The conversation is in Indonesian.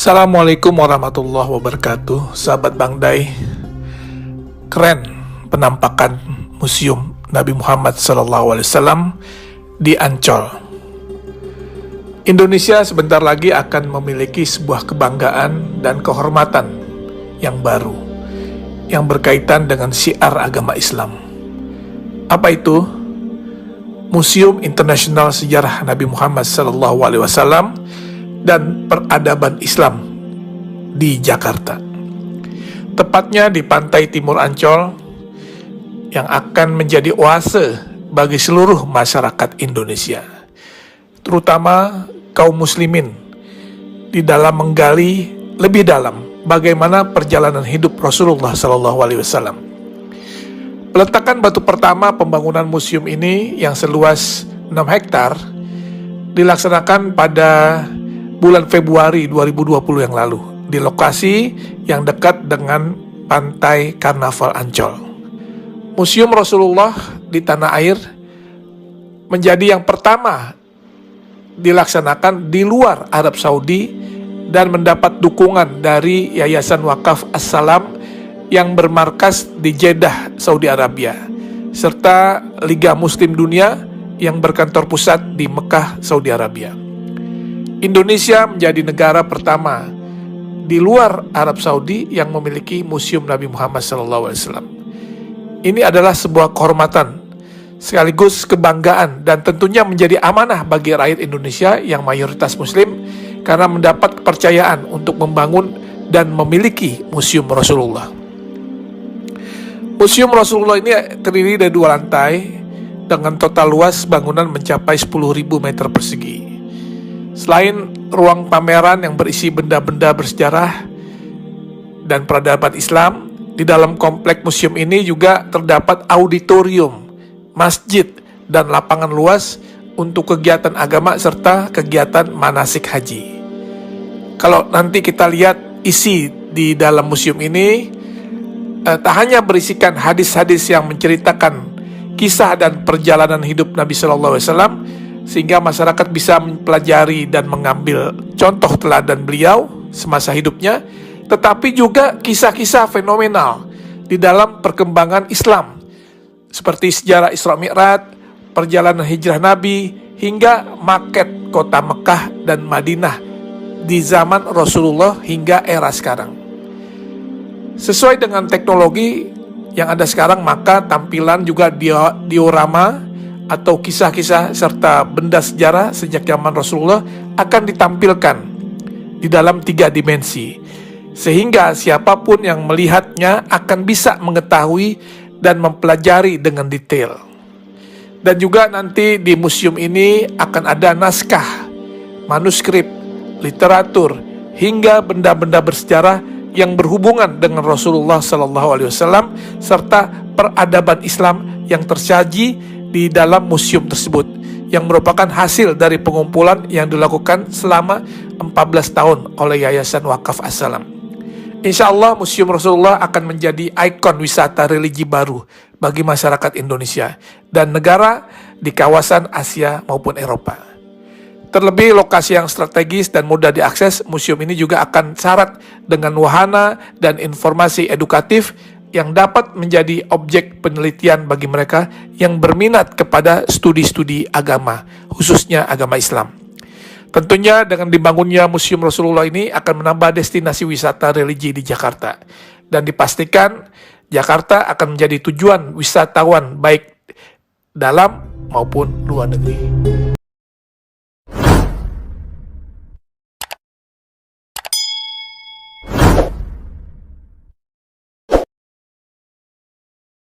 Assalamualaikum warahmatullahi wabarakatuh. Sahabat Bang Day, keren penampakan Museum Nabi Muhammad SAW di Ancol. Indonesia sebentar lagi akan memiliki sebuah kebanggaan dan kehormatan yang baru, yang berkaitan dengan syiar agama Islam. Apa itu? Museum Internasional Sejarah Nabi Muhammad SAW dan Peradaban Islam di Jakarta, tepatnya di pantai timur Ancol, yang akan menjadi oase bagi seluruh masyarakat Indonesia, terutama kaum muslimin, di dalam menggali lebih dalam bagaimana perjalanan hidup Rasulullah SAW. Peletakan batu pertama pembangunan museum ini yang seluas 6 hektar dilaksanakan pada bulan Februari 2020 yang lalu di lokasi yang dekat dengan pantai Karnaval Ancol. Museum Rasulullah di tanah air menjadi yang pertama dilaksanakan di luar Arab Saudi dan mendapat dukungan dari Yayasan Wakaf As-Salam yang bermarkas di Jeddah, Saudi Arabia, serta Liga Muslim Dunia yang berkantor pusat di Mekah, Saudi Arabia. Indonesia menjadi negara pertama di luar Arab Saudi yang memiliki Museum Nabi Muhammad SAW. Ini adalah sebuah kehormatan, sekaligus kebanggaan, dan tentunya menjadi amanah bagi rakyat Indonesia yang mayoritas Muslim karena mendapat kepercayaan untuk membangun dan memiliki Museum Rasulullah. Museum Rasulullah ini terdiri dari 2 lantai dengan total luas bangunan mencapai 10.000 meter persegi. Selain ruang pameran yang berisi benda-benda bersejarah dan peradaban Islam, di dalam komplek museum ini juga terdapat auditorium, masjid, dan lapangan luas untuk kegiatan agama serta kegiatan manasik haji. Kalau nanti kita lihat isi di dalam museum ini, tak hanya berisikan hadis-hadis yang menceritakan kisah dan perjalanan hidup Nabi SAW, sehingga masyarakat bisa mempelajari dan mengambil contoh teladan beliau semasa hidupnya, tetapi juga kisah-kisah fenomenal di dalam perkembangan Islam, seperti sejarah Isra Mi'raj, perjalanan hijrah Nabi, hingga maket kota Mekah dan Madinah di zaman Rasulullah hingga era sekarang. Sesuai dengan teknologi yang ada sekarang, maka tampilan juga diorama atau kisah-kisah serta benda sejarah sejak zaman Rasulullah akan ditampilkan di dalam 3 dimensi, sehingga siapapun yang melihatnya akan bisa mengetahui dan mempelajari dengan detail. Dan juga nanti di museum ini akan ada naskah, manuskrip, literatur, hingga benda-benda bersejarah yang berhubungan dengan Rasulullah SAW serta peradaban Islam yang tersaji di dalam museum tersebut, yang merupakan hasil dari pengumpulan yang dilakukan selama 14 tahun oleh Yayasan Wakaf As-Salam. Insya Allah Museum Rasulullah akan menjadi ikon wisata religi baru bagi masyarakat Indonesia dan negara di kawasan Asia maupun Eropa. Terlebih lokasi yang strategis dan mudah diakses, museum ini juga akan syarat dengan wahana dan informasi edukatif yang dapat menjadi objek penelitian bagi mereka yang berminat kepada studi-studi agama, khususnya agama Islam. Tentunya dengan dibangunnya Museum Rasulullah ini akan menambah destinasi wisata religi di Jakarta, dan dipastikan Jakarta akan menjadi tujuan wisatawan baik dalam maupun luar negeri.